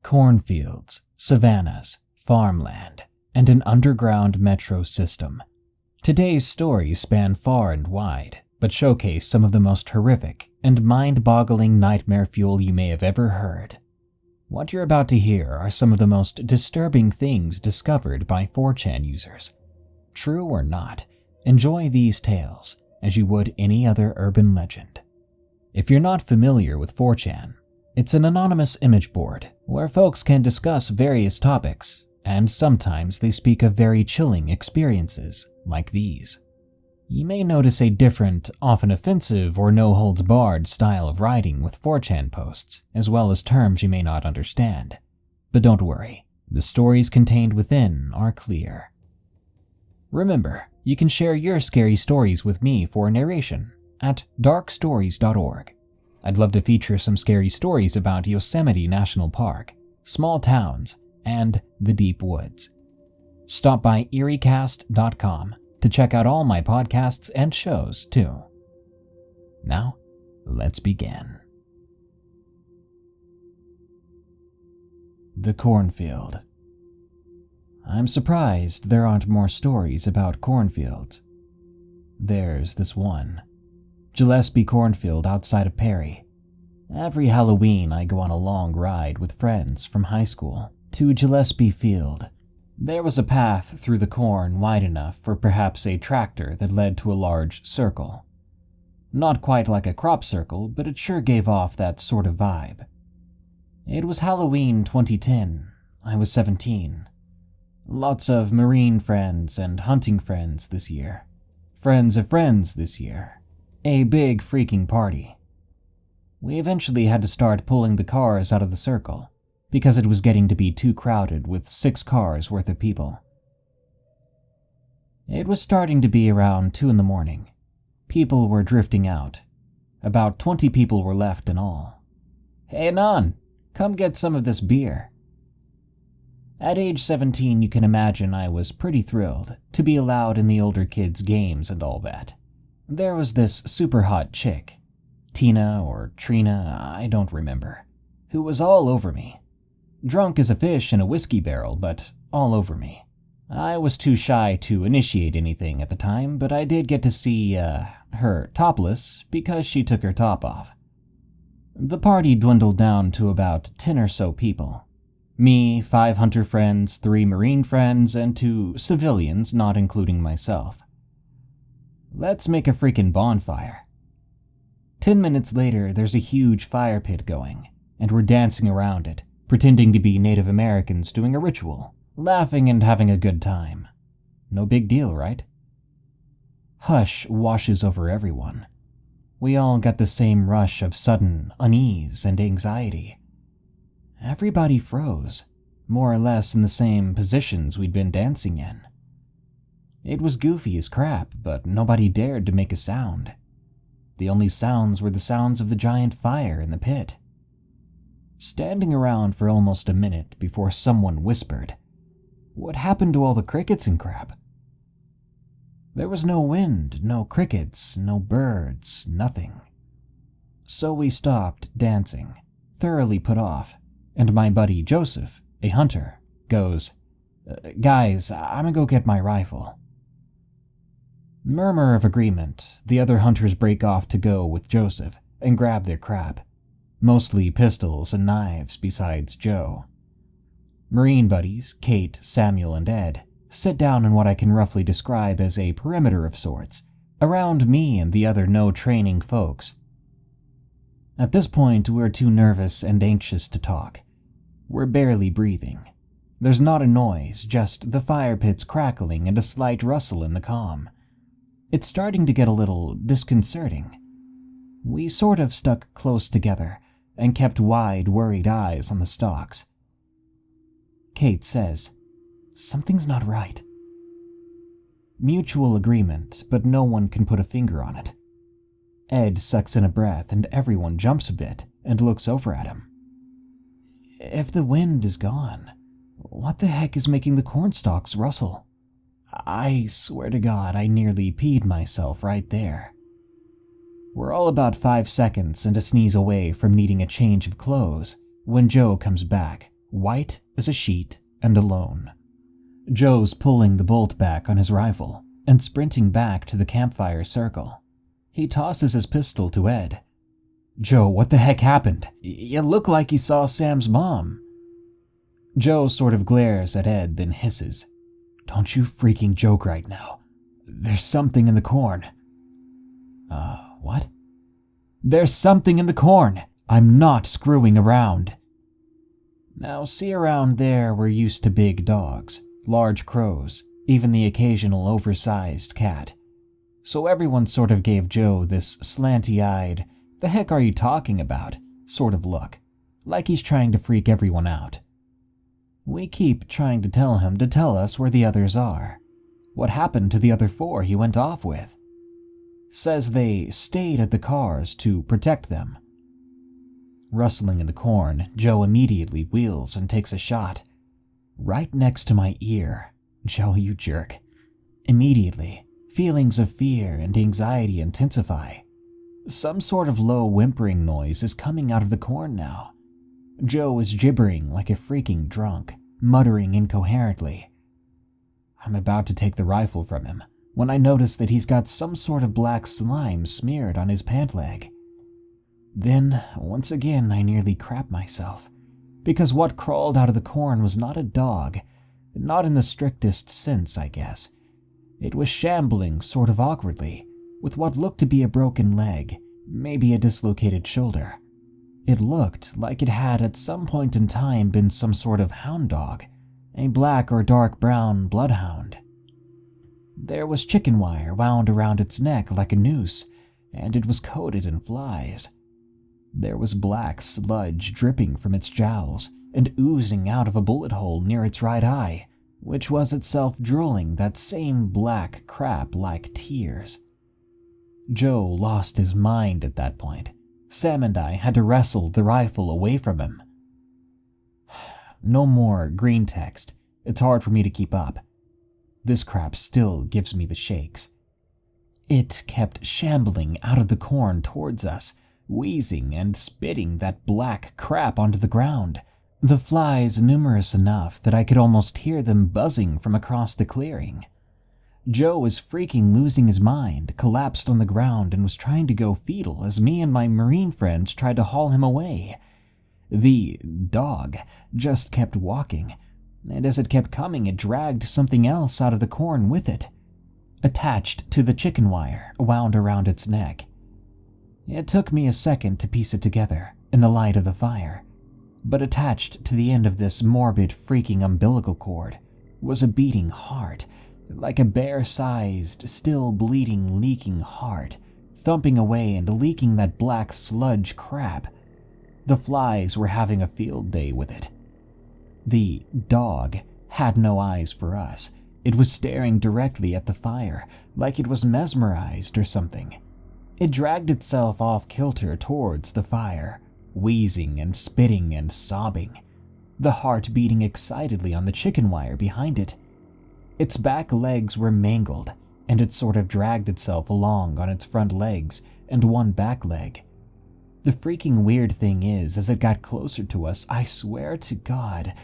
cornfields, savannas, farmland, and an underground metro system. Today's stories span far and wide, but showcase some of the most horrific and mind-boggling nightmare fuel you may have ever heard. What you're about to hear are some of the most disturbing things discovered by 4chan users. True or not, enjoy these tales as you would any other urban legend. If you're not familiar with 4chan, it's an anonymous image board where folks can discuss various topics, and sometimes they speak of very chilling experiences like these. You may notice a different, often offensive or no-holds-barred style of writing with 4chan posts, as well as terms you may not understand. But don't worry, the stories contained within are clear. Remember, you can share your scary stories with me for narration at darkstories.org. I'd love to feature some scary stories about Yosemite National Park, small towns, and the deep woods. Stop by eeriecast.com to check out all my podcasts and shows, too. Now, let's begin. The Cornfield. I'm surprised there aren't more stories about cornfields. There's this one. Gillespie Cornfield outside of Perry. Every Halloween I go on a long ride with friends from high school to Gillespie Field. There was a path through the corn wide enough for perhaps a tractor that led to a large circle. Not quite like a crop circle, but it sure gave off that sort of vibe. It was Halloween 2010. I was 17. Lots of marine friends and hunting friends this year. Friends of friends this year. A big freaking party. We eventually had to start pulling the cars out of the circle, because it was getting to be too crowded with 6 cars worth of people. It was starting to be around 2 in the morning. People were drifting out. About 20 people were left in all. "Hey, Nan, come get some of this beer." At age 17, you can imagine I was pretty thrilled to be allowed in the older kids' games and all that. There was this super hot chick, Tina or Trina, I don't remember, who was all over me. Drunk as a fish in a whiskey barrel, but all over me. I was too shy to initiate anything at the time, but I did get to see, her topless because she took her top off. The party dwindled down to about 10 or so people. Me, 5 hunter friends, 3 marine friends, and 2 civilians, not including myself. Let's make a freaking bonfire. 10 minutes later, there's a huge fire pit going, and we're dancing around it, pretending to be Native Americans doing a ritual, laughing and having a good time. No big deal, right? Hush washes over everyone. We all got the same rush of sudden unease and anxiety. Everybody froze, more or less in the same positions we'd been dancing in. It was goofy as crap, but nobody dared to make a sound. The only sounds were the sounds of the giant fire in the pit. Standing around for almost a minute before someone whispered, "What happened to all the crickets and crap?" There was no wind, no crickets, no birds, nothing. So we stopped dancing, thoroughly put off, and my buddy Joseph, a hunter, goes, "Guys, I'm gonna go get my rifle." Murmur of agreement, the other hunters break off to go with Joseph and grab their crap. Mostly pistols and knives besides Joe. Marine buddies, Kate, Samuel, and Ed, sit down in what I can roughly describe as a perimeter of sorts, around me and the other no-training folks. At this point, we're too nervous and anxious to talk. We're barely breathing. There's not a noise, just the fire pit's crackling and a slight rustle in the calm. It's starting to get a little disconcerting. We sort of stuck close together and kept wide, worried eyes on the stalks. Kate says, "Something's not right." Mutual agreement, but no one can put a finger on it. Ed sucks in a breath and everyone jumps a bit and looks over at him. "If the wind is gone, what the heck is making the cornstalks rustle?" I swear to God, I nearly peed myself right there. We're all about 5 seconds and a sneeze away from needing a change of clothes when Joe comes back, white as a sheet and alone. Joe's pulling the bolt back on his rifle and sprinting back to the campfire circle. He tosses his pistol to Ed. "Joe, what the heck happened? You look like you saw Sam's mom." Joe sort of glares at Ed, then hisses, "Don't you freaking joke right now. There's something in the corn." What? "There's something in the corn. I'm not screwing around." Now, see around there were used to big dogs, large crows, even the occasional oversized cat. So everyone sort of gave Joe this slanty-eyed, "the heck are you talking about?" sort of look, like he's trying to freak everyone out. We keep trying to tell him to tell us where the others are. What happened to the other 4 he went off with? Says they stayed at the cars to protect them. Rustling in the corn, Joe immediately wheels and takes a shot. Right next to my ear. Joe, you jerk. Immediately, feelings of fear and anxiety intensify. Some sort of low whimpering noise is coming out of the corn now. Joe is gibbering like a freaking drunk, muttering incoherently. I'm about to take the rifle from him when I notice that he's got some sort of black slime smeared on his pant leg. Then, once again, I nearly crap myself, because what crawled out of the corn was not a dog, not in the strictest sense, I guess. It was shambling sort of awkwardly, with what looked to be a broken leg, maybe a dislocated shoulder. It looked like it had at some point in time been some sort of hound dog, a black or dark brown bloodhound. There was chicken wire wound around its neck like a noose, and it was coated in flies. There was black sludge dripping from its jowls and oozing out of a bullet hole near its right eye, which was itself drooling that same black crap like tears. Joe lost his mind at that point. Sam and I had to wrestle the rifle away from him. No more green text. It's hard for me to keep up. This crap still gives me the shakes. It kept shambling out of the corn towards us, wheezing and spitting that black crap onto the ground, the flies numerous enough that I could almost hear them buzzing from across the clearing. Joe was freaking losing his mind, collapsed on the ground, and was trying to go fetal as me and my Marine friends tried to haul him away. The dog just kept walking, and as it kept coming, it dragged something else out of the corn with it, attached to the chicken wire wound around its neck. It took me a second to piece it together in the light of the fire, but attached to the end of this morbid freaking umbilical cord was a beating heart, like a bear-sized, still bleeding, leaking heart, thumping away and leaking that black sludge crap. The flies were having a field day with it. The dog had no eyes for us. It was staring directly at the fire, like it was mesmerized or something. It dragged itself off kilter towards the fire, wheezing and spitting and sobbing, the heart beating excitedly on the chicken wire behind it. Its back legs were mangled, and it sort of dragged itself along on its front legs and one back leg. The freaking weird thing is, as it got closer to us, I swear to God,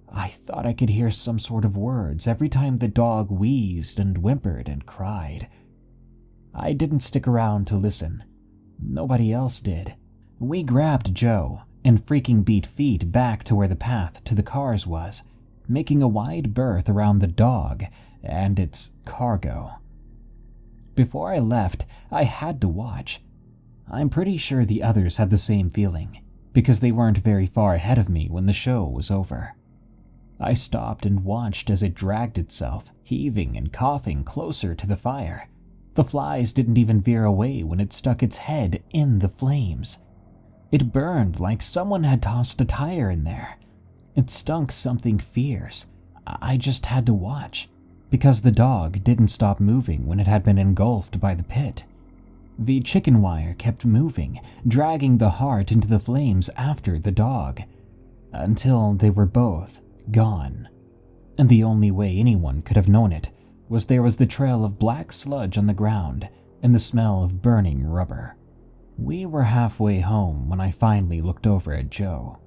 I thought I could hear some sort of words every time the dog wheezed and whimpered and cried. I didn't stick around to listen. Nobody else did. We grabbed Joe and freaking beat feet back to where the path to the cars was, making a wide berth around the dog and its cargo. Before I left, I had to watch. I'm pretty sure the others had the same feeling, because they weren't very far ahead of me when the show was over. I stopped and watched as it dragged itself, heaving and coughing closer to the fire. The flies didn't even veer away when it stuck its head in the flames. It burned like someone had tossed a tire in there. It stunk something fierce. I just had to watch, because the dog didn't stop moving when it had been engulfed by the pit. The chicken wire kept moving, dragging the heart into the flames after the dog, until they were both gone. And the only way anyone could have known it was there was the trail of black sludge on the ground and the smell of burning rubber. We were halfway home when I finally looked over at Joe.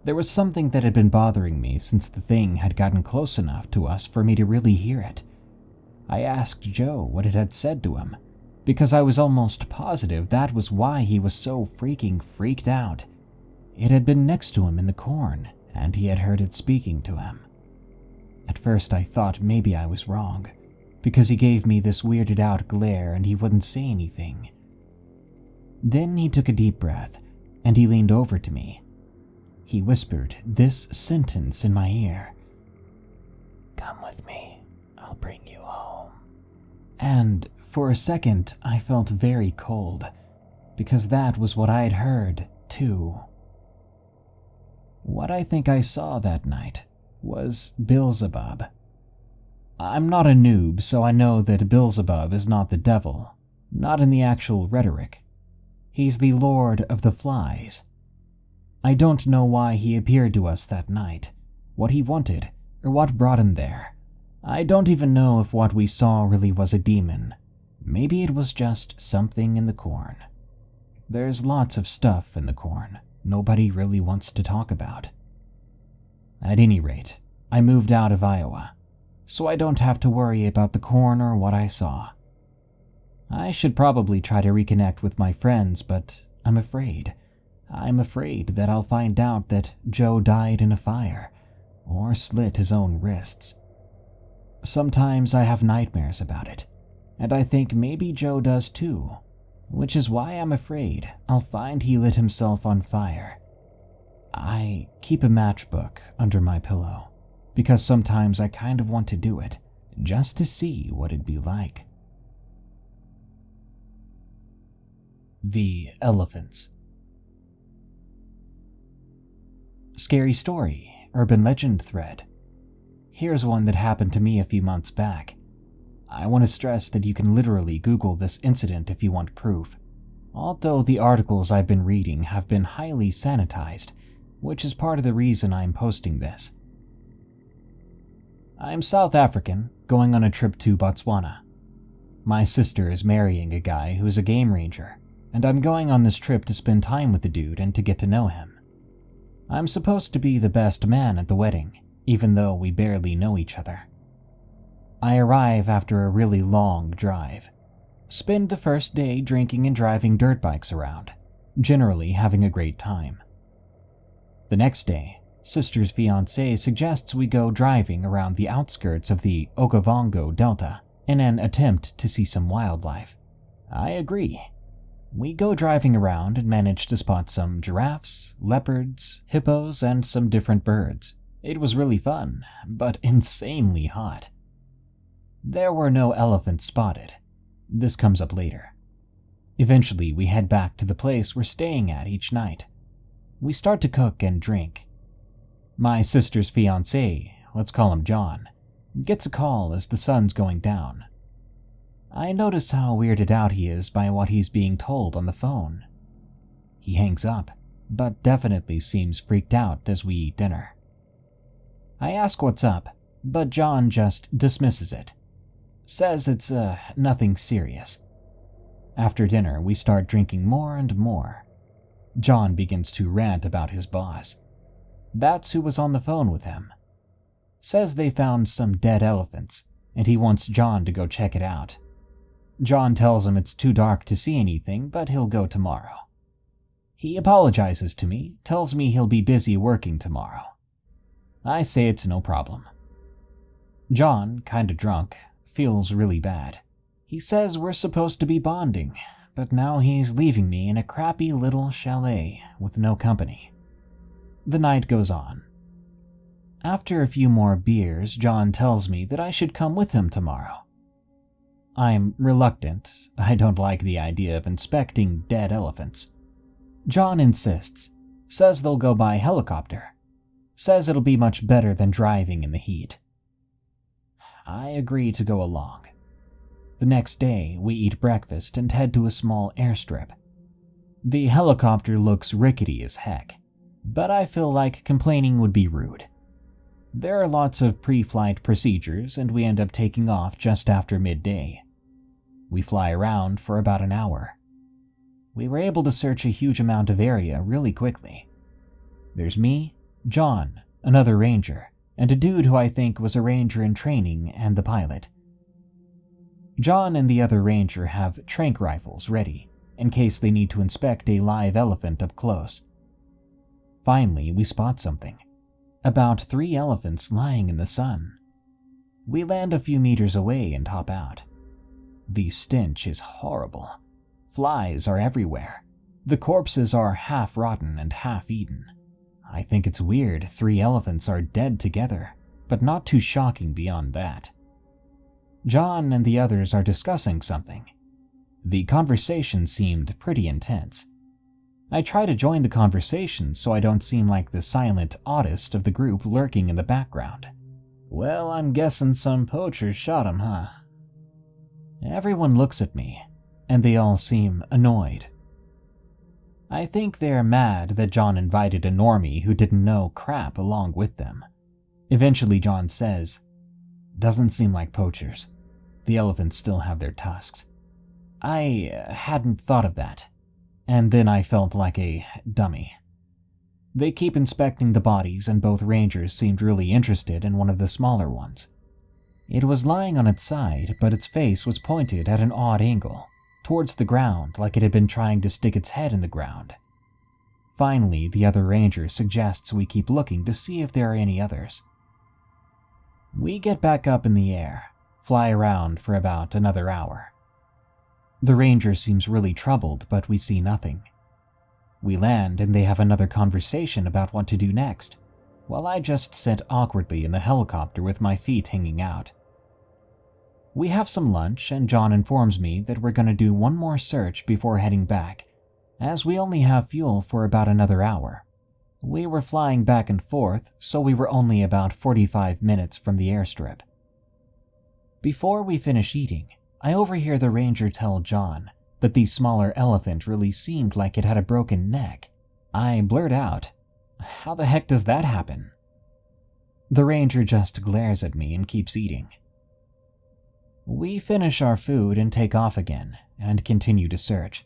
There was something that had been bothering me since the thing had gotten close enough to us for me to really hear it. I asked Joe what it had said to him, because I was almost positive that was why he was so freaking freaked out. It had been next to him in the corn, and he had heard it speaking to him. At first I thought maybe I was wrong, because he gave me this weirded out glare and he wouldn't say anything. Then he took a deep breath, and he leaned over to me. He whispered this sentence in my ear. "Come with me, I'll bring you home." And for a second I felt very cold, because that was what I had heard, too. What I think I saw that night was Beelzebub. I'm not a noob, so I know that Beelzebub is not the devil, not in the actual rhetoric. He's the Lord of the Flies. I don't know why he appeared to us that night, what he wanted, or what brought him there. I don't even know if what we saw really was a demon. Maybe it was just something in the corn. There's lots of stuff in the corn nobody really wants to talk about. At any rate, I moved out of Iowa, so I don't have to worry about the corn or what I saw. I should probably try to reconnect with my friends, but I'm afraid. I'm afraid that I'll find out that Joe died in a fire, or slit his own wrists. Sometimes I have nightmares about it, and I think maybe Joe does too, which is why I'm afraid I'll find he lit himself on fire. I keep a matchbook under my pillow, because sometimes I kind of want to do it, just to see what it'd be like. The elephants. Scary story, urban legend thread. Here's one that happened to me a few months back. I want to stress that you can literally Google this incident if you want proof, although the articles I've been reading have been highly sanitized, which is part of the reason I'm posting this. I'm South African, going on a trip to Botswana. My sister is marrying a guy who's a game ranger, and I'm going on this trip to spend time with the dude and to get to know him. I'm supposed to be the best man at the wedding, even though we barely know each other. I arrive after a really long drive. Spend the first day drinking and driving dirt bikes around, generally having a great time. The next day, sister's fiancé suggests we go driving around the outskirts of the Okavango Delta in an attempt to see some wildlife. I agree. We go driving around and manage to spot some giraffes, leopards, hippos, and some different birds. It was really fun, but insanely hot. There were no elephants spotted. This comes up later. Eventually, we head back to the place we're staying at each night. We start to cook and drink. My sister's fiancé, let's call him John, gets a call as the sun's going down. I notice how weirded out he is by what he's being told on the phone. He hangs up, but definitely seems freaked out as we eat dinner. I ask what's up, but John just dismisses it. Says it's nothing serious. After dinner, we start drinking more and more. John begins to rant about his boss. That's who was on the phone with him. Says they found some dead elephants, and he wants John to go check it out. John tells him it's too dark to see anything, but he'll go tomorrow. He apologizes to me, tells me he'll be busy working tomorrow. I say it's no problem. John, kinda drunk, feels really bad. He says we're supposed to be bonding, but now he's leaving me in a crappy little chalet with no company. The night goes on. After a few more beers, John tells me that I should come with him tomorrow. I'm reluctant. I don't like the idea of inspecting dead elephants. John insists, says they'll go by helicopter, says it'll be much better than driving in the heat. I agree to go along. The next day, we eat breakfast and head to a small airstrip. The helicopter looks rickety as heck, but I feel like complaining would be rude. There are lots of pre-flight procedures, and we end up taking off just after midday. We fly around for about an hour. We were able to search a huge amount of area really quickly. There's me, John, another ranger, and a dude who I think was a ranger in training and the pilot. John and the other ranger have tranq rifles ready in case they need to inspect a live elephant up close. Finally, we spot something. About 3 elephants lying in the sun. We land a few meters away and hop out. The stench is horrible. Flies are everywhere. The corpses are half rotten and half eaten. I think it's weird 3 elephants are dead together, but not too shocking beyond that. John and the others are discussing something. The conversation seemed pretty intense. I try to join the conversation so I don't seem like the silent oddest of the group lurking in the background. Well, I'm guessing some poachers shot him, huh? Everyone looks at me, and they all seem annoyed. I think they're mad that John invited a normie who didn't know crap along with them. Eventually John says, "Doesn't seem like poachers. The elephants still have their tusks." I hadn't thought of that, and then I felt like a dummy. They keep inspecting the bodies, and both rangers seemed really interested in one of the smaller ones. It was lying on its side, but its face was pointed at an odd angle, towards the ground like it had been trying to stick its head in the ground. Finally, the other ranger suggests we keep looking to see if there are any others. We get back up in the air, fly around for about another hour. The ranger seems really troubled, but we see nothing. We land and they have another conversation about what to do next, while I just sit awkwardly in the helicopter with my feet hanging out. We have some lunch and John informs me that we're going to do one more search before heading back, as we only have fuel for about another hour. We were flying back and forth, so we were only about 45 minutes from the airstrip. Before we finish eating, I overhear the ranger tell John that the smaller elephant really seemed like it had a broken neck. I blurt out, "How the heck does that happen?" The ranger just glares at me and keeps eating. We finish our food and take off again and continue to search.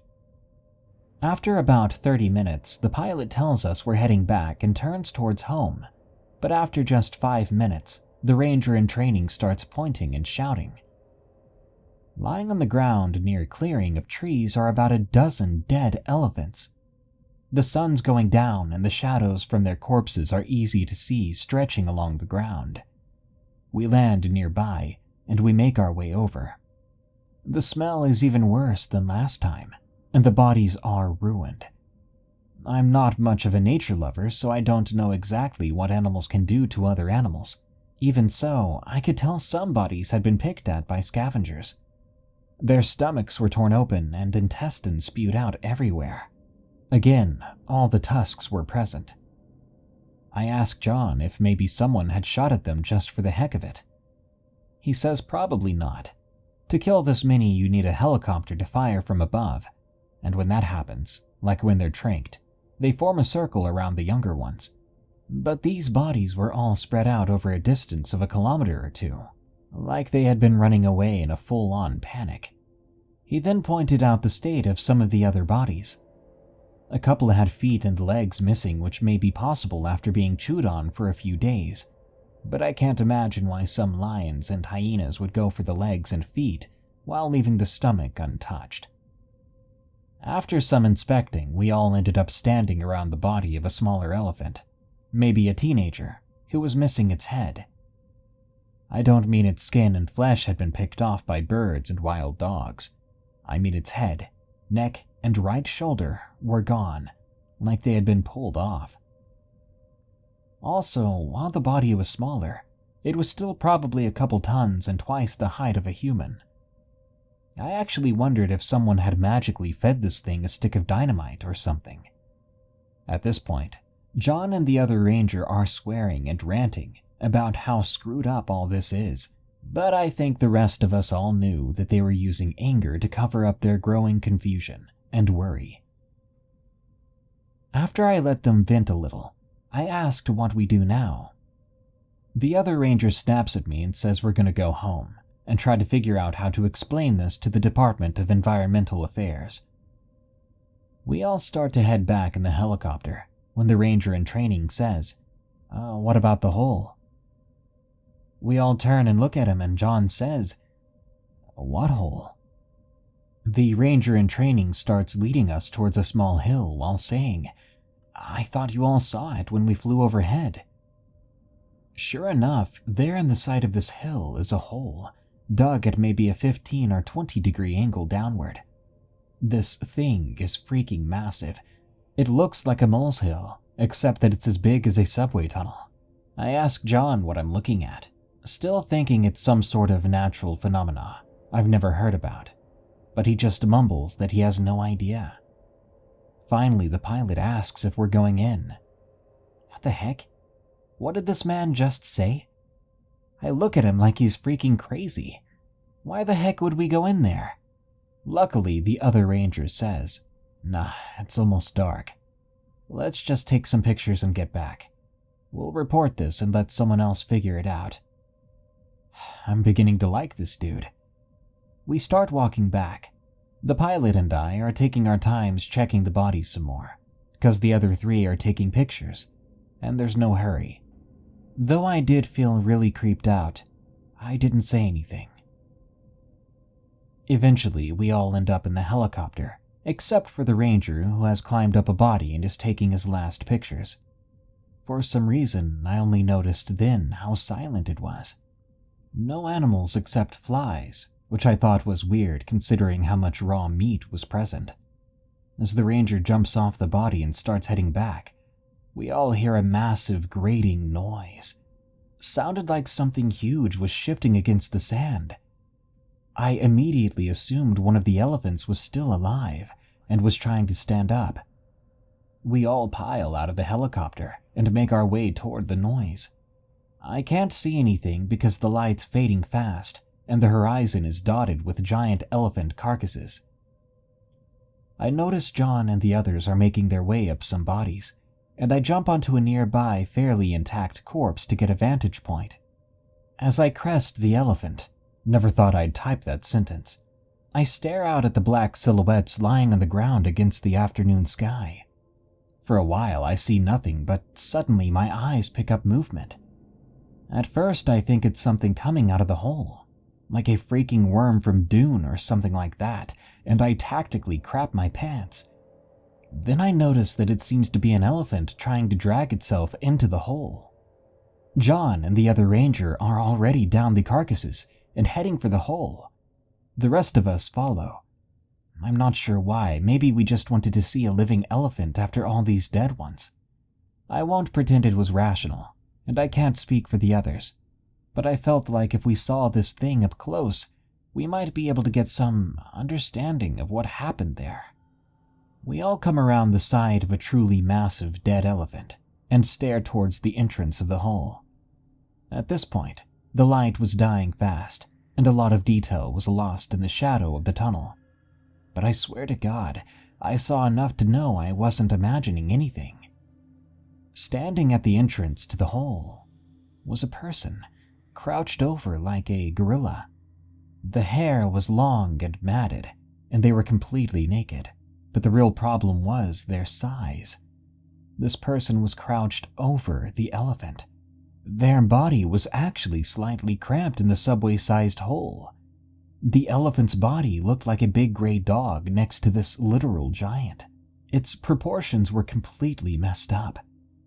After about 30 minutes, the pilot tells us we're heading back and turns towards home, but after just 5 minutes, the ranger in training starts pointing and shouting. Lying on the ground near a clearing of trees are about a dozen dead elephants. The sun's going down and the shadows from their corpses are easy to see stretching along the ground. We land nearby and we make our way over. The smell is even worse than last time, and the bodies are ruined. I'm not much of a nature lover, so I don't know exactly what animals can do to other animals. Even so, I could tell some bodies had been picked at by scavengers. Their stomachs were torn open and intestines spewed out everywhere. Again, all the tusks were present. I asked John if maybe someone had shot at them just for the heck of it. He says probably not. To kill this many, you need a helicopter to fire from above, and when that happens, like when they're tranked, they form a circle around the younger ones. But these bodies were all spread out over a distance of a kilometer or two, like they had been running away in a full-on panic. He then pointed out the state of some of the other bodies. A couple had feet and legs missing, which may be possible after being chewed on for a few days, but I can't imagine why some lions and hyenas would go for the legs and feet while leaving the stomach untouched. After some inspecting, we all ended up standing around the body of a smaller elephant, maybe a teenager, who was missing its head. I don't mean its skin and flesh had been picked off by birds and wild dogs. I mean its head, neck, and right shoulder were gone, like they had been pulled off. Also, while the body was smaller, it was still probably a couple tons and twice the height of a human. I actually wondered if someone had magically fed this thing a stick of dynamite or something. At this point, John and the other ranger are swearing and ranting about how screwed up all this is, but I think the rest of us all knew that they were using anger to cover up their growing confusion and worry. After I let them vent a little, I asked what we do now. The other ranger snaps at me and says we're going to go home and try to figure out how to explain this to the Department of Environmental Affairs. We all start to head back in the helicopter when the ranger in training says, What about the hole?" We all turn and look at him, and John says, "What hole?" The ranger in training starts leading us towards a small hill while saying, "I thought you all saw it when we flew overhead." Sure enough, there in the side of this hill is a hole, dug at maybe a 15 or 20 degree angle downward. This thing is freaking massive. It looks like a molehill, except that it's as big as a subway tunnel. I ask John what I'm looking at, still thinking it's some sort of natural phenomena I've never heard about, but he just mumbles that he has no idea. Finally, the pilot asks if we're going in. What the heck? What did this man just say? I look at him like he's freaking crazy. Why the heck would we go in there? Luckily, the other ranger says, "Nah, it's almost dark. Let's just take some pictures and get back. We'll report this and let someone else figure it out." I'm beginning to like this dude. We start walking back. The pilot and I are taking our times checking the bodies some more, because the other three are taking pictures, and there's no hurry. Though I did feel really creeped out, I didn't say anything. Eventually, we all end up in the helicopter, except for the ranger who has climbed up a body and is taking his last pictures. For some reason, I only noticed then how silent it was. No animals except flies, which I thought was weird considering how much raw meat was present. As the ranger jumps off the body and starts heading back, we all hear a massive grating noise. Sounded like something huge was shifting against the sand. I immediately assumed one of the elephants was still alive and was trying to stand up. We all pile out of the helicopter and make our way toward the noise. I can't see anything because the light's fading fast and the horizon is dotted with giant elephant carcasses. I notice John and the others are making their way up some bodies, and I jump onto a nearby fairly intact corpse to get a vantage point. As I crest the elephant, never thought I'd type that sentence, I stare out at the black silhouettes lying on the ground against the afternoon sky. For a while I see nothing, but suddenly my eyes pick up movement. At first I think it's something coming out of the hole, like a freaking worm from Dune or something like that, and I tactically crap my pants. Then I notice that it seems to be an elephant trying to drag itself into the hole. John and the other ranger are already down the carcasses and heading for the hole. The rest of us follow. I'm not sure why, maybe we just wanted to see a living elephant after all these dead ones. I won't pretend it was rational, and I can't speak for the others, but I felt like if we saw this thing up close, we might be able to get some understanding of what happened there. We all come around the side of a truly massive dead elephant and stare towards the entrance of the hole. At this point, the light was dying fast, and a lot of detail was lost in the shadow of the tunnel. But I swear to God, I saw enough to know I wasn't imagining anything. Standing at the entrance to the hole was a person, crouched over like a gorilla. The hair was long and matted, and they were completely naked, but the real problem was their size. This person was crouched over the elephant. Their body was actually slightly cramped in the subway-sized hole. The elephant's body looked like a big gray dog next to this literal giant. Its proportions were completely messed up.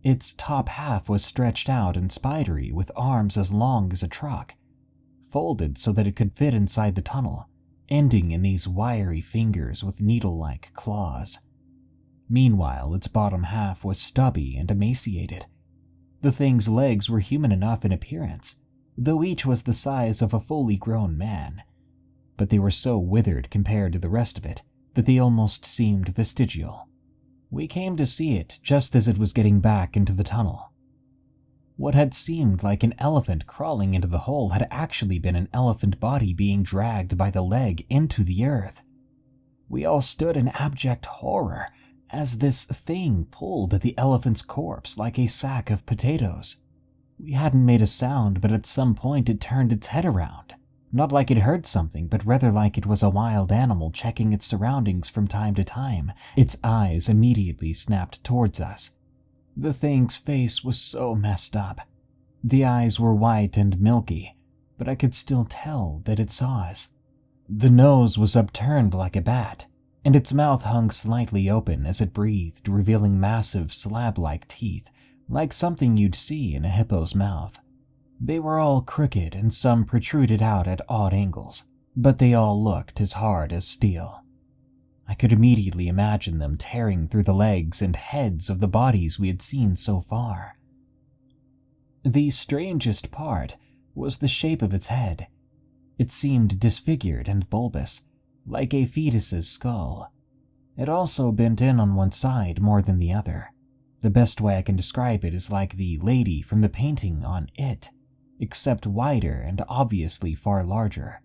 Its top half was stretched out and spidery with arms as long as a truck, folded so that it could fit inside the tunnel, ending in these wiry fingers with needle-like claws. Meanwhile, its bottom half was stubby and emaciated. The thing's legs were human enough in appearance, though each was the size of a fully grown man, but they were so withered compared to the rest of it that they almost seemed vestigial. We came to see it just as it was getting back into the tunnel. What had seemed like an elephant crawling into the hole had actually been an elephant body being dragged by the leg into the earth. We all stood in abject horror as this thing pulled at the elephant's corpse like a sack of potatoes. We hadn't made a sound, but at some point it turned its head around. Not like it heard something, but rather like it was a wild animal checking its surroundings from time to time. Its eyes immediately snapped towards us. The thing's face was so messed up. The eyes were white and milky, but I could still tell that it saw us. The nose was upturned like a bat, and its mouth hung slightly open as it breathed, revealing massive slab-like teeth, like something you'd see in a hippo's mouth. They were all crooked and some protruded out at odd angles, but they all looked as hard as steel. I could immediately imagine them tearing through the legs and heads of the bodies we had seen so far. The strangest part was the shape of its head. It seemed disfigured and bulbous, like a fetus's skull. It also bent in on one side more than the other. The best way I can describe it is like the lady from the painting on It, except wider and obviously far larger.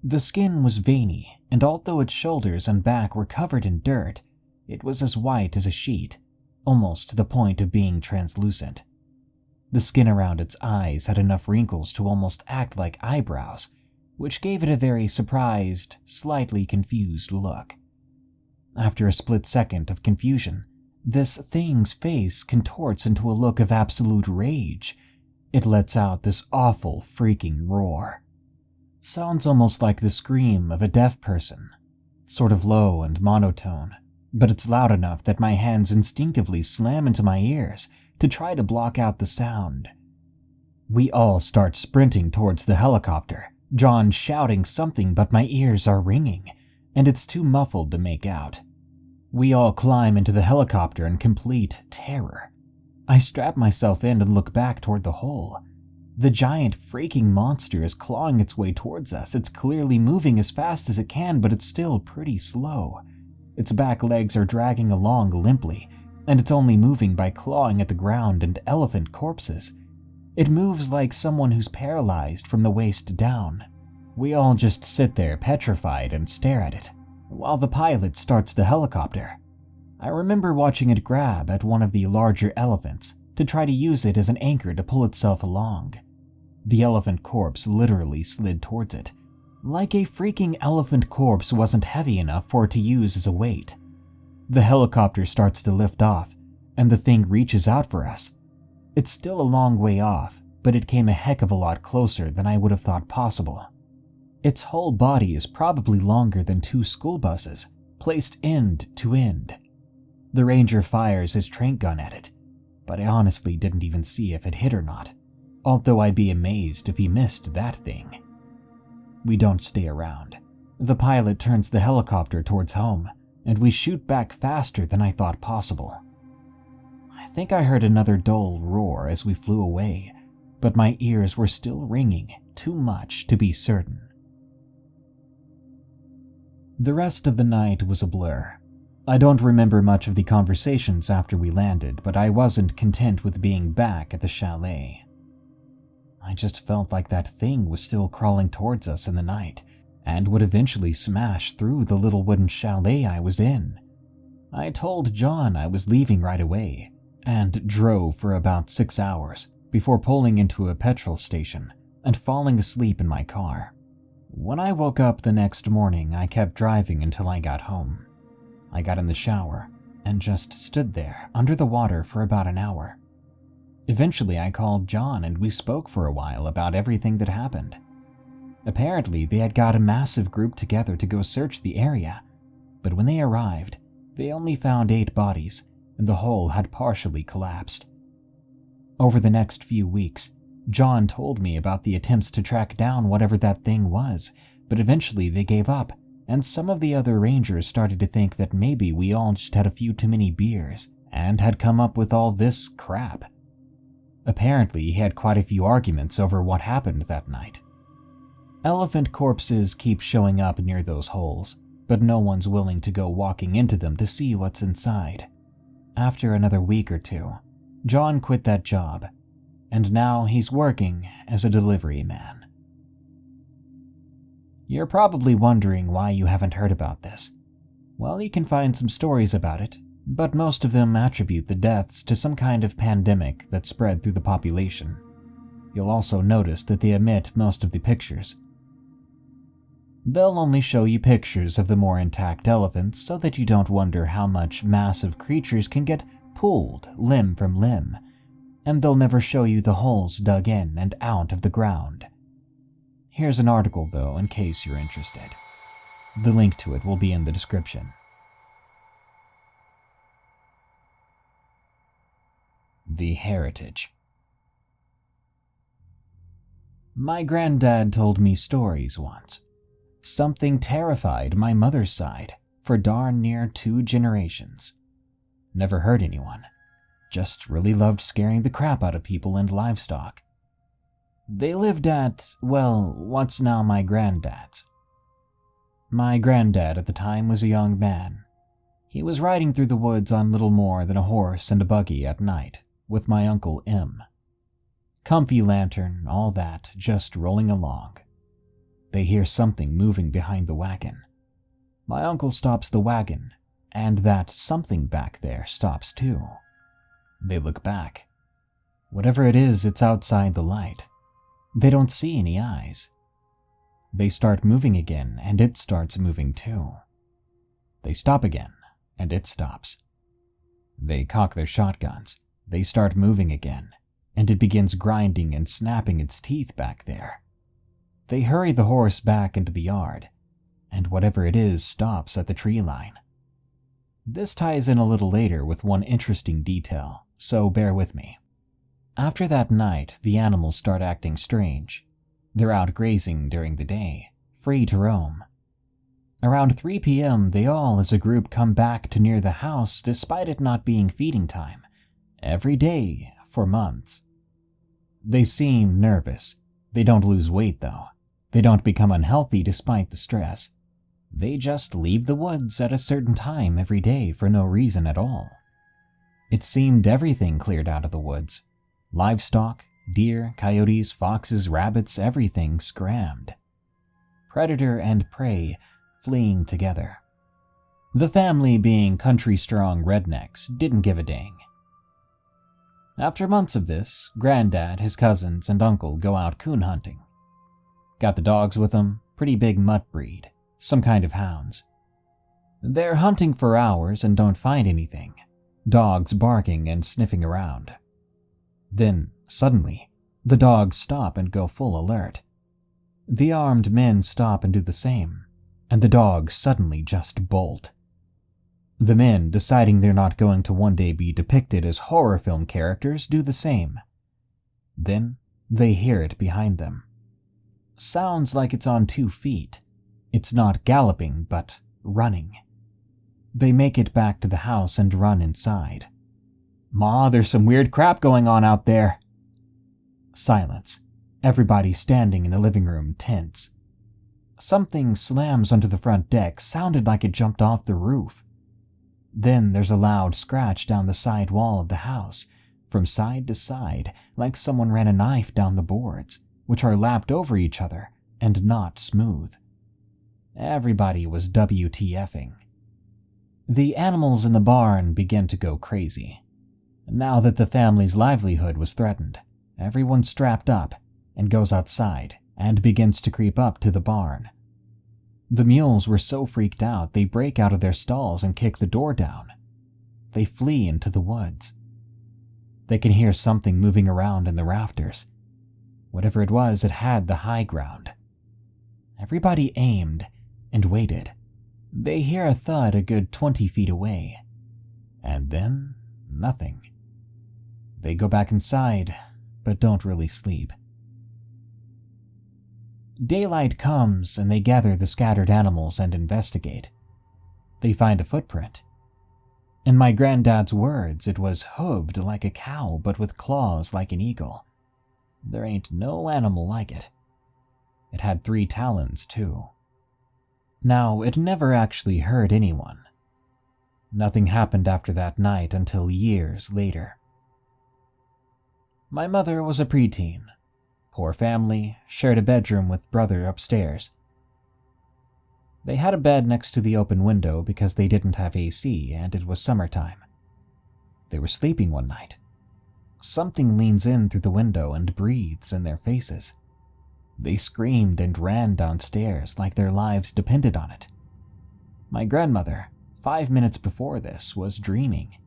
The skin was veiny, and although its shoulders and back were covered in dirt, it was as white as a sheet, almost to the point of being translucent. The skin around its eyes had enough wrinkles to almost act like eyebrows, which gave it a very surprised, slightly confused look. After a split second of confusion, this thing's face contorts into a look of absolute rage. It lets out this awful freaking roar. Sounds almost like the scream of a deaf person, sort of low and monotone, but it's loud enough that my hands instinctively slam into my ears to try to block out the sound. We all start sprinting towards the helicopter, John shouting something, but my ears are ringing, and it's too muffled to make out. We all climb into the helicopter in complete terror. I strap myself in and look back toward the hole. The giant freaking monster is clawing its way towards us. It's clearly moving as fast as it can, but it's still pretty slow. Its back legs are dragging along limply, and it's only moving by clawing at the ground and elephant corpses. It moves like someone who's paralyzed from the waist down. We all just sit there petrified and stare at it, while the pilot starts the helicopter. I remember watching it grab at one of the larger elephants to try to use it as an anchor to pull itself along. The elephant corpse literally slid towards it, like a freaking elephant corpse wasn't heavy enough for it to use as a weight. The helicopter starts to lift off, and the thing reaches out for us. It's still a long way off, but it came a heck of a lot closer than I would have thought possible. Its whole body is probably longer than 2 school buses, placed end to end. The ranger fires his tranq gun at it, but I honestly didn't even see if it hit or not, although I'd be amazed if he missed that thing. We don't stay around. The pilot turns the helicopter towards home, and we shoot back faster than I thought possible. I think I heard another dull roar as we flew away, but my ears were still ringing too much to be certain. The rest of the night was a blur. I don't remember much of the conversations after we landed, but I wasn't content with being back at the chalet. I just felt like that thing was still crawling towards us in the night, and would eventually smash through the little wooden chalet I was in. I told John I was leaving right away, and drove for about 6 hours before pulling into a petrol station and falling asleep in my car. When I woke up the next morning, I kept driving until I got home. I got in the shower and just stood there under the water for about an hour. Eventually, I called John and we spoke for a while about everything that happened. Apparently, they had got a massive group together to go search the area, but when they arrived, they only found 8 bodies, and the hole had partially collapsed. Over the next few weeks, John told me about the attempts to track down whatever that thing was, but eventually they gave up, and some of the other rangers started to think that maybe we all just had a few too many beers and had come up with all this crap. Apparently, he had quite a few arguments over what happened that night. Elephant corpses keep showing up near those holes, but no one's willing to go walking into them to see what's inside. After another week or 2, John quit that job, and now he's working as a delivery man. You're probably wondering why you haven't heard about this. Well, you can find some stories about it, but most of them attribute the deaths to some kind of pandemic that spread through the population. You'll also notice that they omit most of the pictures. They'll only show you pictures of the more intact elephants so that you don't wonder how much massive creatures can get pulled limb from limb, and they'll never show you the holes dug in and out of the ground. Here's an article though, in case you're interested. The link to it will be in the description. The Heritage. My granddad told me stories once. Something terrified my mother's side for darn near 2 generations. Never hurt anyone, just really loved scaring the crap out of people and livestock. They lived at, well, what's now my granddad's. My granddad at the time was a young man. He was riding through the woods on little more than a horse and a buggy at night with my Uncle M. Comfy lantern, all that, just rolling along. They hear something moving behind the wagon. My uncle stops the wagon, and that something back there stops too. They look back. Whatever it is, it's outside the light. They don't see any eyes. They start moving again, and it starts moving too. They stop again, and it stops. They cock their shotguns. They start moving again, and it begins grinding and snapping its teeth back there. They hurry the horse back into the yard, and whatever it is stops at the tree line. This ties in a little later with one interesting detail, so bear with me. After that night, the animals start acting strange. They're out grazing during the day, free to roam. Around 3 p.m., they all as a group come back to near the house despite it not being feeding time, every day for months. They seem nervous. They don't lose weight though. They don't become unhealthy despite the stress. They just leave the woods at a certain time every day for no reason at all. It seemed everything cleared out of the woods. Livestock, deer, coyotes, foxes, rabbits, everything scrammed. Predator and prey fleeing together. The family, being country-strong rednecks, didn't give a dang. After months of this, Granddad, his cousins, and uncle go out coon hunting. Got the dogs with them, pretty big mutt breed, some kind of hounds. They're hunting for hours and don't find anything, dogs barking and sniffing around. Then, suddenly, the dogs stop and go full alert. The armed men stop and do the same, and the dogs suddenly just bolt. The men, deciding they're not going to one day be depicted as horror film characters, do the same. Then, they hear it behind them. Sounds like it's on 2 feet. It's not galloping, but running. They make it back to the house and run inside. "Ma, there's some weird crap going on out there." Silence. Everybody standing in the living room tense. Something slams onto the front deck, sounded like it jumped off the roof. Then there's a loud scratch down the side wall of the house, from side to side, like someone ran a knife down the boards, which are lapped over each other and not smooth. Everybody was WTFing. The animals in the barn began to go crazy. Now that the family's livelihood was threatened, everyone strapped up and goes outside and begins to creep up to the barn. The mules were so freaked out they break out of their stalls and kick the door down. They flee into the woods. They can hear something moving around in the rafters. Whatever it was, it had the high ground. Everybody aimed and waited. They hear a thud a good 20 feet away. And then, nothing. They go back inside, but don't really sleep. Daylight comes and they gather the scattered animals and investigate. They find a footprint. In my granddad's words, it was hooved like a cow but with claws like an eagle. There ain't no animal like it. It had 3 talons too. Now, it never actually hurt anyone. Nothing happened after that night until years later. My mother was a preteen. Poor family, shared a bedroom with brother upstairs. They had a bed next to the open window because they didn't have AC and it was summertime. They were sleeping one night. Something leans in through the window and breathes in their faces. They screamed and ran downstairs like their lives depended on it. My grandmother, 5 minutes before this, was dreaming.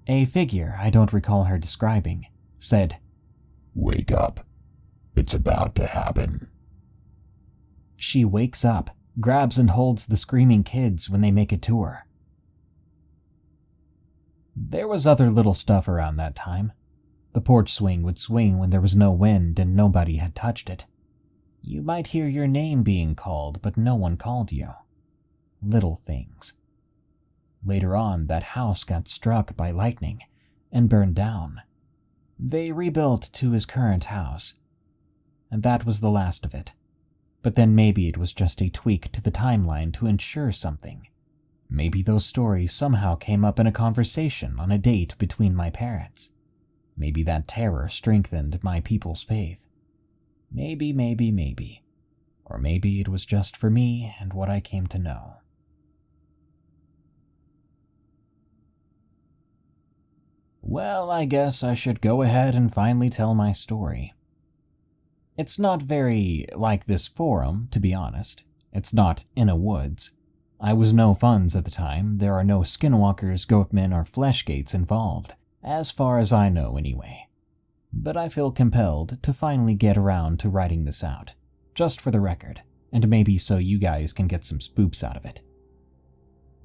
A figure I don't recall her describing said, "Wake up. It's about to happen." She wakes up, grabs and holds the screaming kids when they make it to her. There was other little stuff around that time. The porch swing would swing when there was no wind and nobody had touched it. You might hear your name being called, but no one called you. Little things. Later on, that house got struck by lightning and burned down. They rebuilt to his current house, and that was the last of it. But then maybe it was just a tweak to the timeline to ensure something. Maybe those stories somehow came up in a conversation on a date between my parents. Maybe that terror strengthened my people's faith. Maybe. Or maybe it was just for me and what I came to know. Well, I guess I should go ahead and finally tell my story. It's not very like this forum, to be honest. It's not in a woods. I was no funds at the time. There are no skinwalkers, goatmen, or fleshgates involved, as far as I know anyway. But I feel compelled to finally get around to writing this out, just for the record, and maybe so you guys can get some spoops out of it.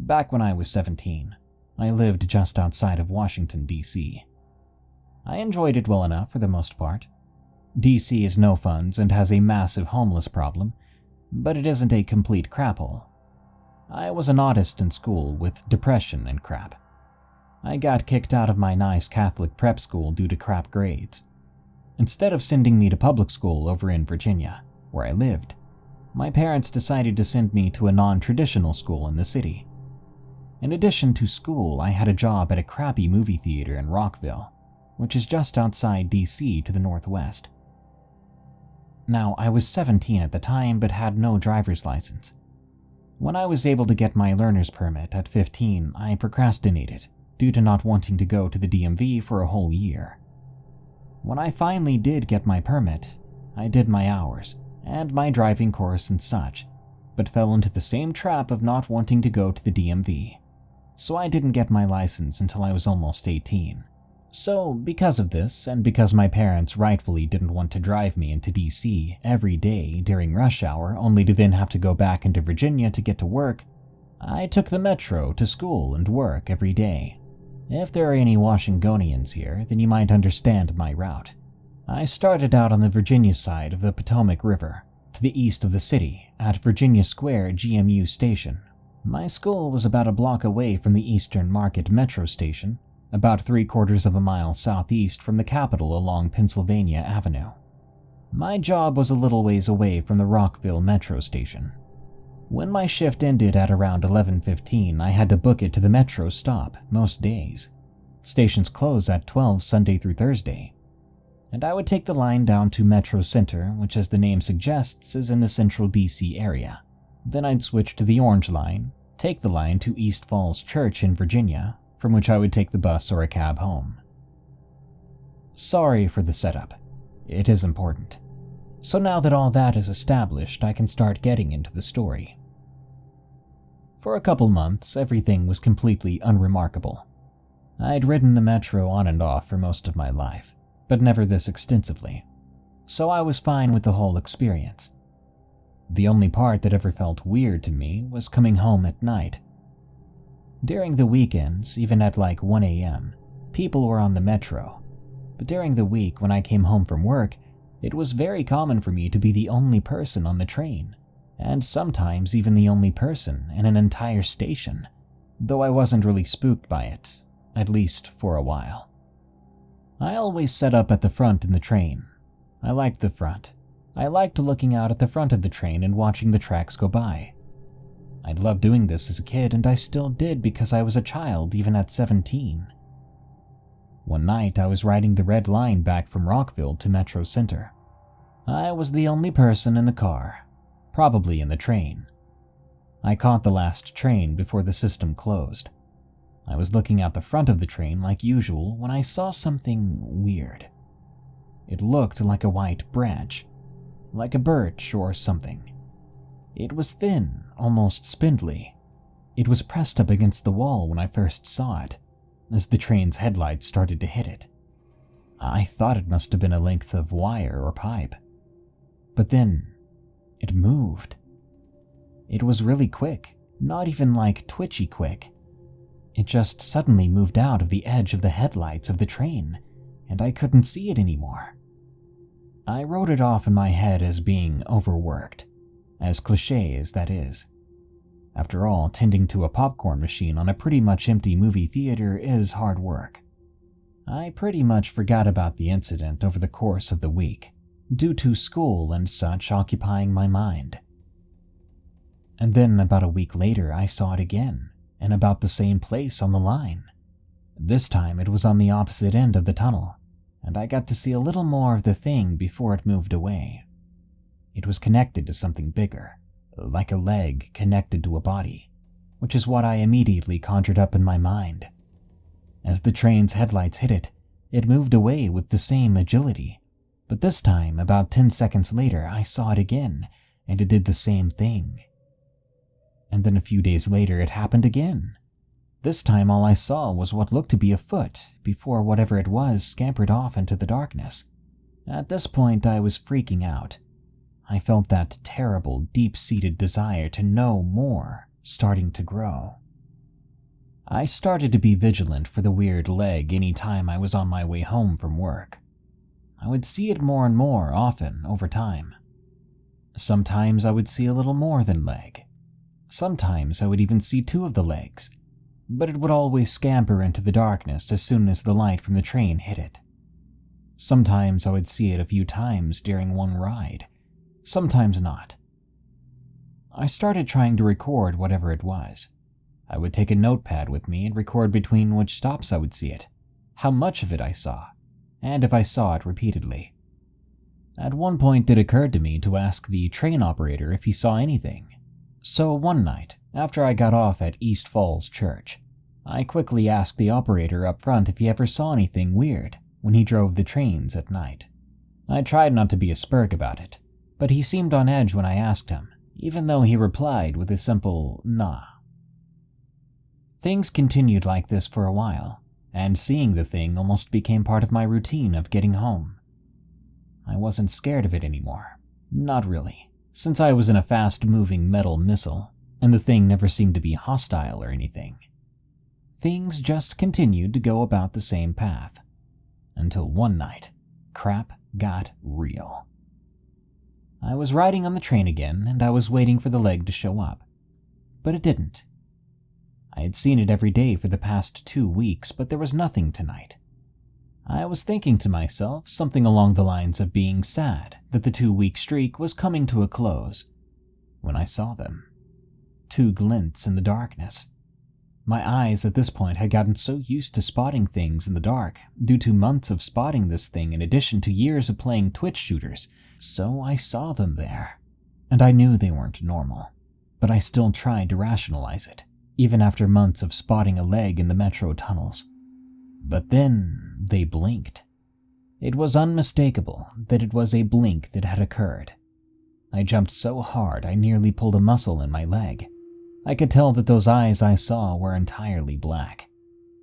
Back when I was 17, I lived just outside of Washington, D.C. I enjoyed it well enough for the most part. D.C. is no funds and has a massive homeless problem, but it isn't a complete craphole. I was an autist in school with depression and crap. I got kicked out of my nice Catholic prep school due to crap grades. Instead of sending me to public school over in Virginia, where I lived, my parents decided to send me to a non-traditional school in the city. In addition to school, I had a job at a crappy movie theater in Rockville, which is just outside DC to the northwest. Now, I was 17 at the time but had no driver's license. When I was able to get my learner's permit at 15, I procrastinated due to not wanting to go to the DMV for a whole year. When I finally did get my permit, I did my hours and my driving course and such, but fell into the same trap of not wanting to go to the DMV. So I didn't get my license until I was almost 18. So, because of this, and because my parents rightfully didn't want to drive me into DC every day during rush hour only to then have to go back into Virginia to get to work, I took the metro to school and work every day. If there are any Washingtonians here, then you might understand my route. I started out on the Virginia side of the Potomac River, to the east of the city, at Virginia Square GMU Station. My school was about a block away from the Eastern Market Metro Station, about 3/4 of a mile southeast from the Capitol along Pennsylvania Avenue. My job was a little ways away from the Rockville Metro Station. When my shift ended at around 11:15, I had to book it to the Metro stop most days. Stations close at 12 Sunday through Thursday. And I would take the line down to Metro Center, which as the name suggests is in the central DC area. Then I'd switch to the Orange Line, take the line to East Falls Church in Virginia, from which I would take the bus or a cab home. Sorry for the setup. It is important. So now that all that is established, I can start getting into the story. For a couple months, everything was completely unremarkable. I'd ridden the metro on and off for most of my life, but never this extensively, so I was fine with the whole experience. The only part that ever felt weird to me was coming home at night. During the weekends, even at like 1 a.m., people were on the metro, but during the week when I came home from work, it was very common for me to be the only person on the train, and sometimes even the only person in an entire station, though I wasn't really spooked by it, at least for a while. I always sat up at the front in the train. I liked the front. I liked looking out at the front of the train and watching the tracks go by. I'd loved doing this as a kid, and I still did because I was a child even at 17. One night, I was riding the red line back from Rockville to Metro Center. I was the only person in the car, probably in the train. I caught the last train before the system closed. I was looking out the front of the train like usual when I saw something weird. It looked like a white branch, like a birch or something. It was thin, almost spindly. It was pressed up against the wall when I first saw it, as the train's headlights started to hit it. I thought it must have been a length of wire or pipe. But then, it moved. It was really quick, not even like twitchy quick. It just suddenly moved out of the edge of the headlights of the train, and I couldn't see it anymore. I wrote it off in my head as being overworked, as cliché as that is. After all, tending to a popcorn machine on a pretty much empty movie theater is hard work. I pretty much forgot about the incident over the course of the week, due to school and such occupying my mind. And then about a week later, I saw it again, in about the same place on the line. This time it was on the opposite end of the tunnel, and I got to see a little more of the thing before it moved away. It was connected to something bigger, like a leg connected to a body, which is what I immediately conjured up in my mind. As the train's headlights hit it, it moved away with the same agility, but this time, about 10 seconds later, I saw it again, and it did the same thing. And then a few days later, it happened again. This time all I saw was what looked to be a foot, before whatever it was scampered off into the darkness. At this point, I was freaking out. I felt that terrible, deep-seated desire to know more starting to grow. I started to be vigilant for the weird leg any time I was on my way home from work. I would see it more and more often over time. Sometimes I would see a little more than leg. Sometimes I would even see two of the legs, but it would always scamper into the darkness as soon as the light from the train hit it. Sometimes I would see it a few times during one ride, sometimes not. I started trying to record whatever it was. I would take a notepad with me and record between which stops I would see it, how much of it I saw, and if I saw it repeatedly. At one point it occurred to me to ask the train operator if he saw anything. So one night, after I got off at East Falls Church, I quickly asked the operator up front if he ever saw anything weird when he drove the trains at night. I tried not to be a spurg about it, but he seemed on edge when I asked him, even though he replied with a simple nah. Things continued like this for a while, and seeing the thing almost became part of my routine of getting home. I wasn't scared of it anymore. Not really, since I was in a fast-moving metal missile, and the thing never seemed to be hostile or anything. Things just continued to go about the same path. Until one night, crap got real. I was riding on the train again, and I was waiting for the leg to show up. But it didn't. I had seen it every day for the past 2 weeks, but there was nothing tonight. I was thinking to myself something along the lines of being sad that the 2-week streak was coming to a close, when I saw them. 2 glints in the darkness. My eyes at this point had gotten so used to spotting things in the dark, due to months of spotting this thing in addition to years of playing Twitch shooters, so I saw them there. And I knew they weren't normal, but I still tried to rationalize it, even after months of spotting a leg in the metro tunnels. But then they blinked. It was unmistakable that it was a blink that had occurred. I jumped so hard I nearly pulled a muscle in my leg. I could tell that those eyes I saw were entirely black.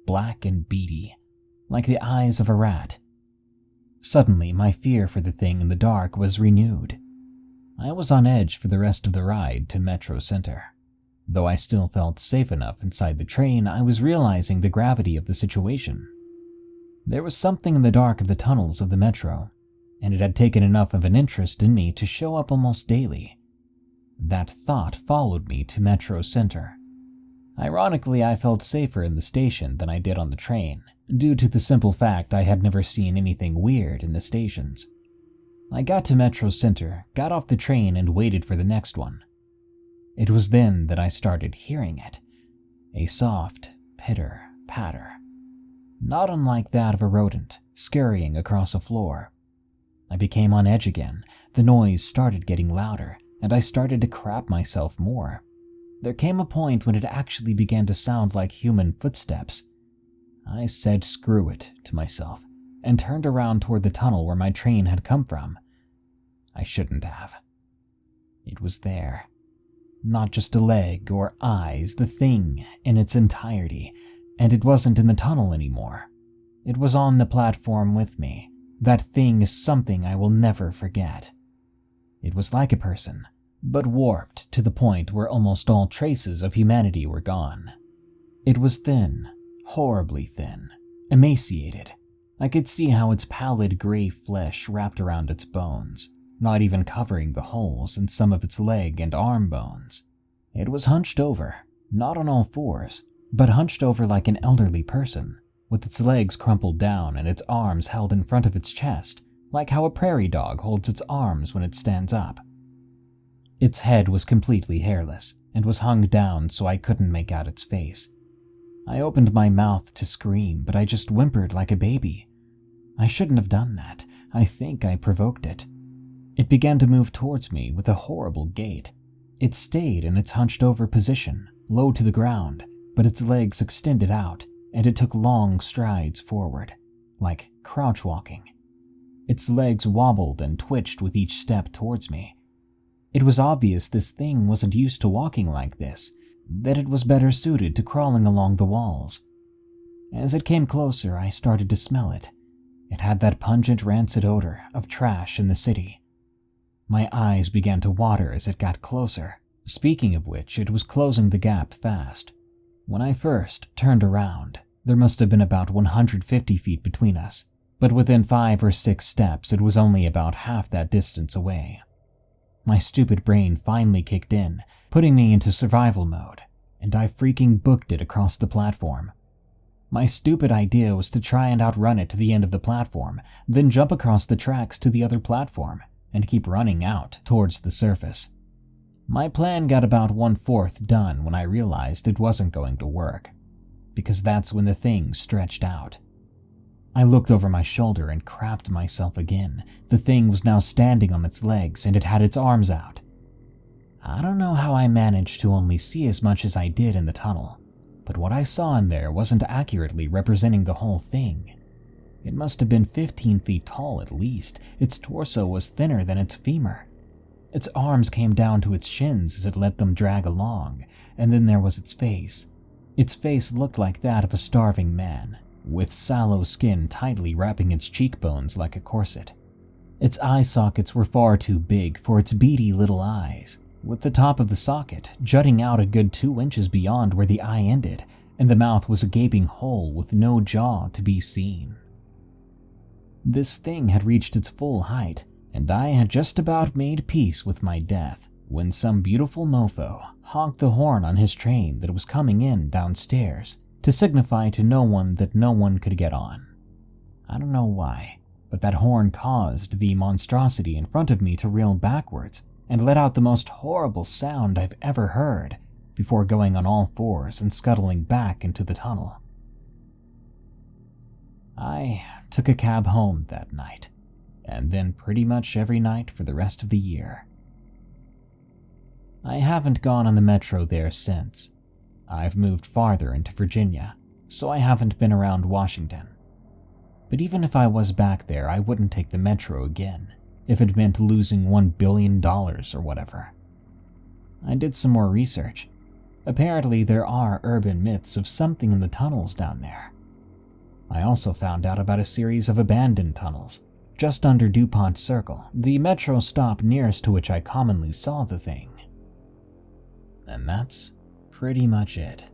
Black and beady, like the eyes of a rat. Suddenly, my fear for the thing in the dark was renewed. I was on edge for the rest of the ride to Metro Center. Though I still felt safe enough inside the train, I was realizing the gravity of the situation. There was something in the dark of the tunnels of the metro, and it had taken enough of an interest in me to show up almost daily. That thought followed me to Metro Center. Ironically, I felt safer in the station than I did on the train, due to the simple fact I had never seen anything weird in the stations. I got to Metro Center, got off the train, and waited for the next one. It was then that I started hearing it, a soft pitter-patter, not unlike that of a rodent scurrying across a floor. I became on edge again, the noise started getting louder, and I started to crap myself more. There came a point when it actually began to sound like human footsteps. I said screw it to myself, and turned around toward the tunnel where my train had come from. I shouldn't have. It was there. Not just a leg or eyes, the thing in its entirety, And it wasn't in the tunnel anymore. It was on the platform with me. That thing is something I will never forget. It was like a person, but warped to the point where almost all traces of humanity were gone. It was thin, horribly thin, emaciated. I could see how its pallid gray flesh wrapped around its bones, not even covering the holes in some of its leg and arm bones. It was hunched over, not on all fours, but hunched over like an elderly person, with its legs crumpled down and its arms held in front of its chest, like how a prairie dog holds its arms when it stands up. Its head was completely hairless and was hung down so I couldn't make out its face. I opened my mouth to scream, but I just whimpered like a baby. I shouldn't have done that. I think I provoked it. It began to move towards me with a horrible gait. It stayed in its hunched over position, low to the ground, but its legs extended out, and it took long strides forward, like crouch walking. Its legs wobbled and twitched with each step towards me. It was obvious this thing wasn't used to walking like this, that it was better suited to crawling along the walls. As it came closer, I started to smell it. It had that pungent, rancid odor of trash in the city. My eyes began to water as it got closer. Speaking of which, it was closing the gap fast. When I first turned around, there must have been about 150 feet between us, but within 5 or 6 steps it was only about half that distance away. My stupid brain finally kicked in, putting me into survival mode, and I freaking booked it across the platform. My stupid idea was to try and outrun it to the end of the platform, then jump across the tracks to the other platform, and keep running out towards the surface. My plan got about 1/4 done when I realized it wasn't going to work, because that's when the thing stretched out. I looked over my shoulder and crapped myself again. The thing was now standing on its legs and it had its arms out. I don't know how I managed to only see as much as I did in the tunnel, but what I saw in there wasn't accurately representing the whole thing. It must have been 15 feet tall at least. Its torso was thinner than its femur. Its arms came down to its shins as it let them drag along, and then there was its face. Its face looked like that of a starving man, with sallow skin tightly wrapping its cheekbones like a corset. Its eye sockets were far too big for its beady little eyes, with the top of the socket jutting out a good 2 inches beyond where the eye ended, and the mouth was a gaping hole with no jaw to be seen. This thing had reached its full height, and I had just about made peace with my death when some beautiful mofo honked the horn on his train that was coming in downstairs to signify to no one that no one could get on. I don't know why, but that horn caused the monstrosity in front of me to reel backwards and let out the most horrible sound I've ever heard before going on all fours and scuttling back into the tunnel. I took a cab home that night, and then pretty much every night for the rest of the year. I haven't gone on the metro there since. I've moved farther into Virginia, so I haven't been around Washington. But even if I was back there, I wouldn't take the metro again, if it meant losing $1 billion or whatever. I did some more research. Apparently there are urban myths of something in the tunnels down there. I also found out about a series of abandoned tunnels, just under DuPont Circle, the metro stop nearest to which I commonly saw the thing. And that's pretty much it.